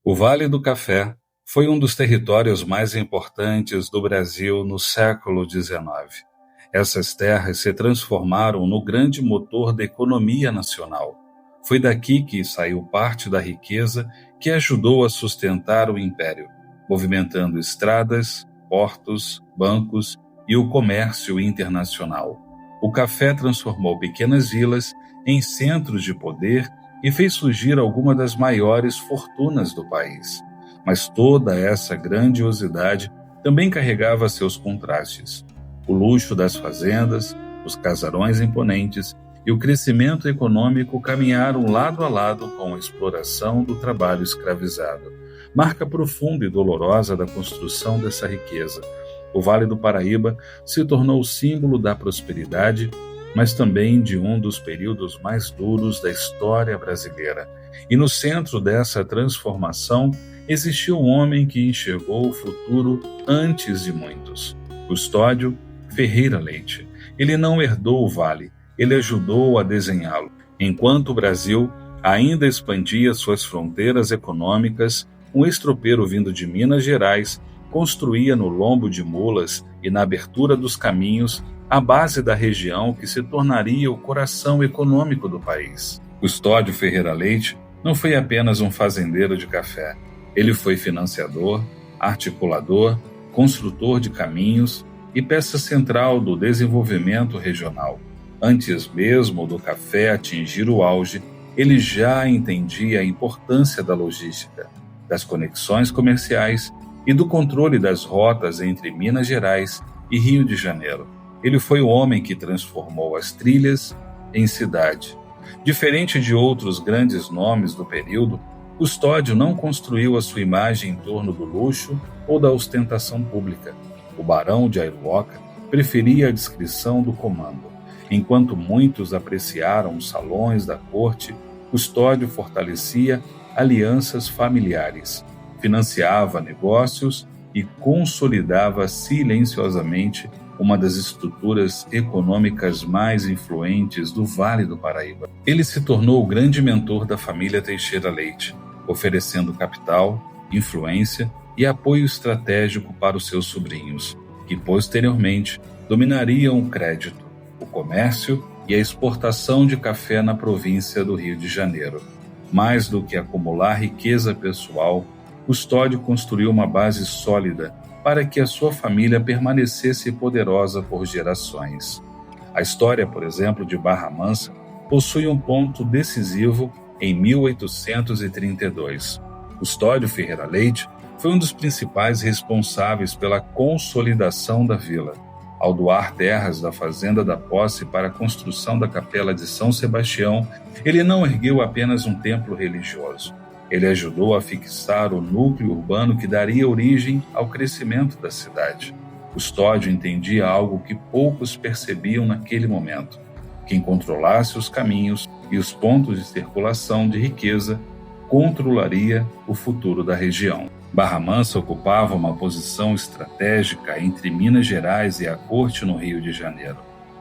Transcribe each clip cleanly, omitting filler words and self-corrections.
O Vale do Café foi um dos territórios mais importantes do Brasil no século XIX. Essas terras se transformaram no grande motor da economia nacional. Foi daqui que saiu parte da riqueza que ajudou a sustentar o império, movimentando estradas, portos, bancos e o comércio internacional. O café transformou pequenas vilas em centros de poder e fez surgir algumas das maiores fortunas do país. Mas toda essa grandiosidade também carregava seus contrastes. O luxo das fazendas, os casarões imponentes e o crescimento econômico caminharam lado a lado com a exploração do trabalho escravizado. Marca profunda e dolorosa da construção dessa riqueza. O Vale do Paraíba se tornou símbolo da prosperidade, mas também de um dos períodos mais duros da história brasileira. E no centro dessa transformação existiu um homem que enxergou o futuro antes de muitos: Custódio Ferreira Leite. Ele não herdou o vale, ele ajudou a desenhá-lo. Enquanto o Brasil ainda expandia suas fronteiras econômicas, um estropeiro vindo de Minas Gerais construía no lombo de mulas e na abertura dos caminhos a base da região que se tornaria o coração econômico do país. Custódio Ferreira Leite não foi apenas um fazendeiro de café. Ele foi financiador, articulador, construtor de caminhos e peça central do desenvolvimento regional. Antes mesmo do café atingir o auge, ele já entendia a importância da logística, das conexões comerciais e do controle das rotas entre Minas Gerais e Rio de Janeiro. Ele foi o homem que transformou as trilhas em cidade. Diferente de outros grandes nomes do período, Custódio não construiu a sua imagem em torno do luxo ou da ostentação pública. O barão de Airuoca preferia a discrição do comando. Enquanto muitos apreciaram os salões da corte, Custódio fortalecia alianças familiares, financiava negócios e consolidava silenciosamente uma das estruturas econômicas mais influentes do Vale do Paraíba. Ele se tornou o grande mentor da família Teixeira Leite, oferecendo capital, influência e apoio estratégico para os seus sobrinhos, que posteriormente dominariam o crédito, o comércio e a exportação de café na província do Rio de Janeiro. Mais do que acumular riqueza pessoal, Custódio construiu uma base sólida para que a sua família permanecesse poderosa por gerações. A história, por exemplo, de Barra Mansa possui um ponto decisivo em 1832. Custódio Ferreira Leite foi um dos principais responsáveis pela consolidação da vila. Ao doar terras da Fazenda da Posse para a construção da Capela de São Sebastião, ele não ergueu apenas um templo religioso. Ele ajudou a fixar o núcleo urbano que daria origem ao crescimento da cidade. Custódio entendia algo que poucos percebiam naquele momento: quem controlasse os caminhos e os pontos de circulação de riqueza controlaria o futuro da região. Barra Mansa ocupava uma posição estratégica entre Minas Gerais e a corte no Rio de Janeiro.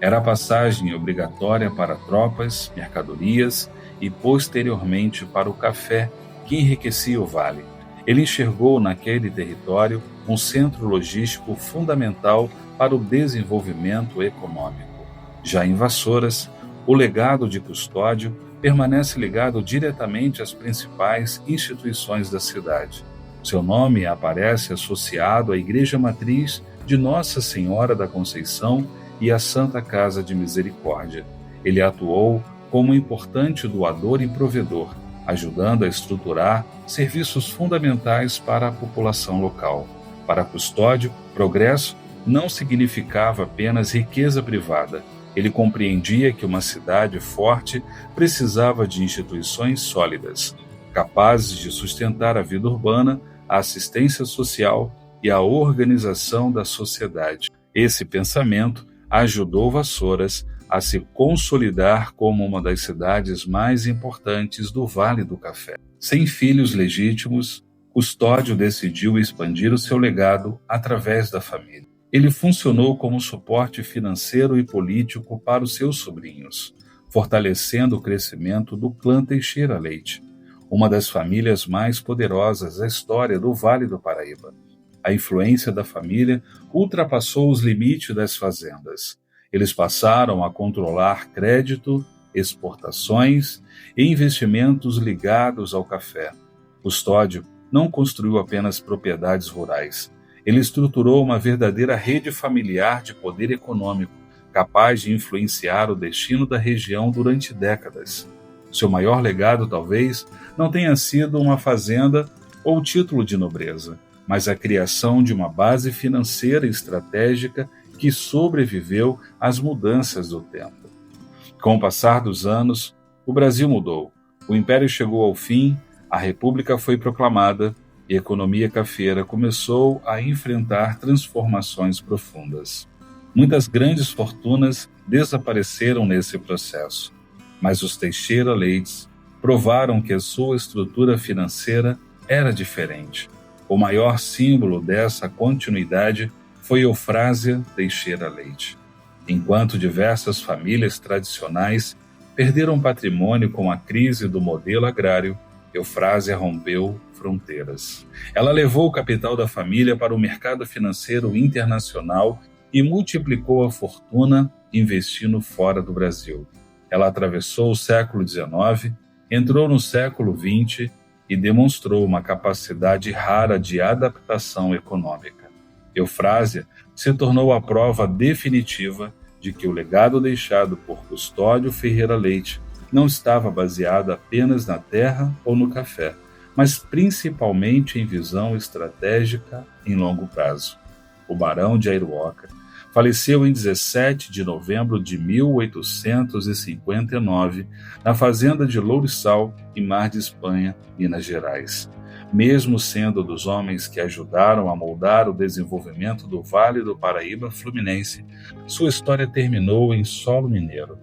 Era a passagem obrigatória para tropas, mercadorias e, posteriormente, para o café, que enriquecia o vale. Ele enxergou naquele território um centro logístico fundamental para o desenvolvimento econômico. Já em Vassouras, o legado de Custódio permanece ligado diretamente às principais instituições da cidade. Seu nome aparece associado à Igreja Matriz de Nossa Senhora da Conceição e à Santa Casa de Misericórdia. Ele atuou como importante doador e provedor, ajudando a estruturar serviços fundamentais para a população local. Para Custódio, progresso não significava apenas riqueza privada. Ele compreendia que uma cidade forte precisava de instituições sólidas, capazes de sustentar a vida urbana, a assistência social e a organização da sociedade. Esse pensamento ajudou Vassouras a se consolidar como uma das cidades mais importantes do Vale do Café. Sem filhos legítimos, Custódio decidiu expandir o seu legado através da família. Ele funcionou como suporte financeiro e político para os seus sobrinhos, fortalecendo o crescimento do clã Teixeira Leite. uma das famílias mais poderosas da história do Vale do Paraíba. A influência da família ultrapassou os limites das fazendas. Eles passaram a controlar crédito, exportações e investimentos ligados ao café. Custódio não construiu apenas propriedades rurais. Ele estruturou uma verdadeira rede familiar de poder econômico, capaz de influenciar o destino da região durante décadas. Seu maior legado, talvez, não tenha sido uma fazenda ou título de nobreza, mas a criação de uma base financeira estratégica que sobreviveu às mudanças do tempo. Com o passar dos anos, o Brasil mudou. O Império chegou ao fim, a República foi proclamada e a economia cafeira começou a enfrentar transformações profundas. Muitas grandes fortunas desapareceram nesse processo, mas os Teixeira Leites provaram que a sua estrutura financeira era diferente. O maior símbolo dessa continuidade foi Eufrásia Teixeira Leite. Enquanto diversas famílias tradicionais perderam patrimônio com a crise do modelo agrário, Eufrásia rompeu fronteiras. Ela levou o capital da família para o mercado financeiro internacional e multiplicou a fortuna investindo fora do Brasil. Ela atravessou o século XIX, entrou no século XX e demonstrou uma capacidade rara de adaptação econômica. Eufrásia se tornou a prova definitiva de que o legado deixado por Custódio Ferreira Leite não estava baseado apenas na terra ou no café, mas principalmente em visão estratégica em longo prazo. O Barão de Airuoca faleceu em 17 de novembro de 1859, na fazenda de Lourissal, em Mar de Espanha, Minas Gerais. Mesmo sendo dos homens que ajudaram a moldar o desenvolvimento do Vale do Paraíba Fluminense, sua história terminou em solo mineiro.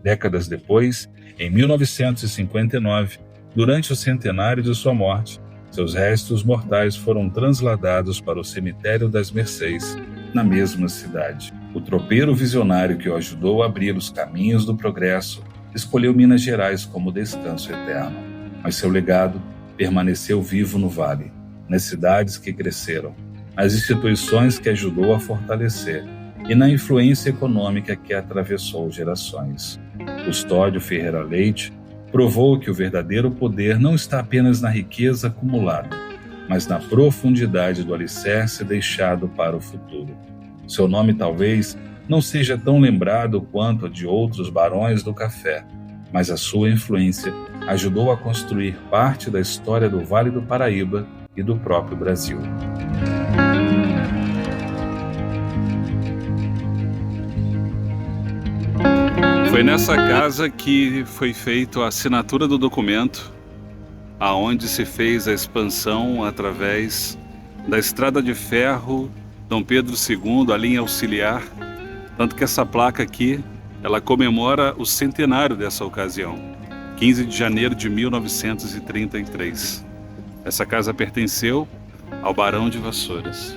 Décadas depois, em 1959, durante o centenário de sua morte, seus restos mortais foram transladados para o cemitério das Mercês, na mesma cidade. O tropeiro visionário que o ajudou a abrir os caminhos do progresso escolheu Minas Gerais como descanso eterno, mas seu legado permaneceu vivo no Vale, nas cidades que cresceram, nas instituições que ajudou a fortalecer e na influência econômica que atravessou gerações. Custódio Ferreira Leite provou que o verdadeiro poder não está apenas na riqueza acumulada, mas na profundidade do alicerce deixado para o futuro. Seu nome talvez não seja tão lembrado quanto a de outros barões do café, mas a sua influência ajudou a construir parte da história do Vale do Paraíba e do próprio Brasil. Foi nessa casa que foi feita a assinatura do documento, aonde se fez a expansão através da Estrada de Ferro Dom Pedro II, a linha auxiliar, tanto que essa placa aqui, ela comemora o centenário dessa ocasião, 15 de janeiro de 1933. Essa casa pertenceu ao Barão de Vassouras.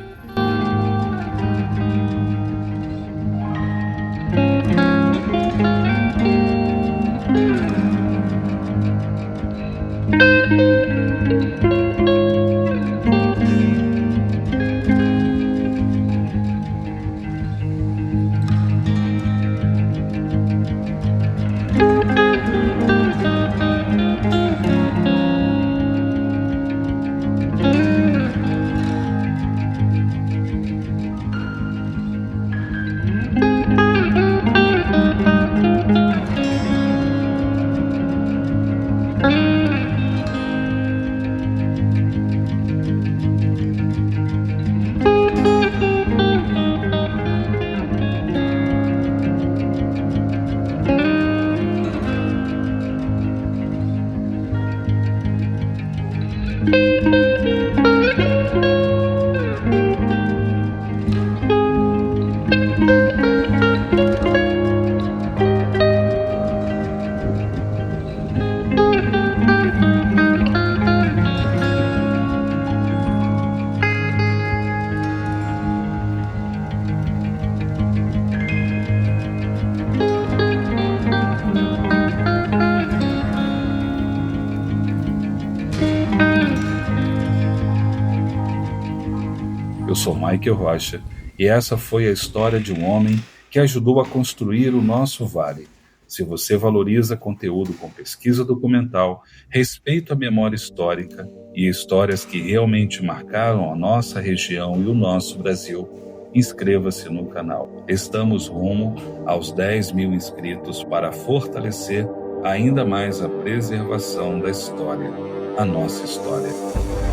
Eu sou Michael Rocha e essa foi a história de um homem que ajudou a construir o nosso vale. Se você valoriza conteúdo com pesquisa documental, respeito à memória histórica e histórias que realmente marcaram a nossa região e o nosso Brasil, inscreva-se no canal. Estamos rumo aos 10.000 inscritos para fortalecer ainda mais a preservação da história, a nossa história.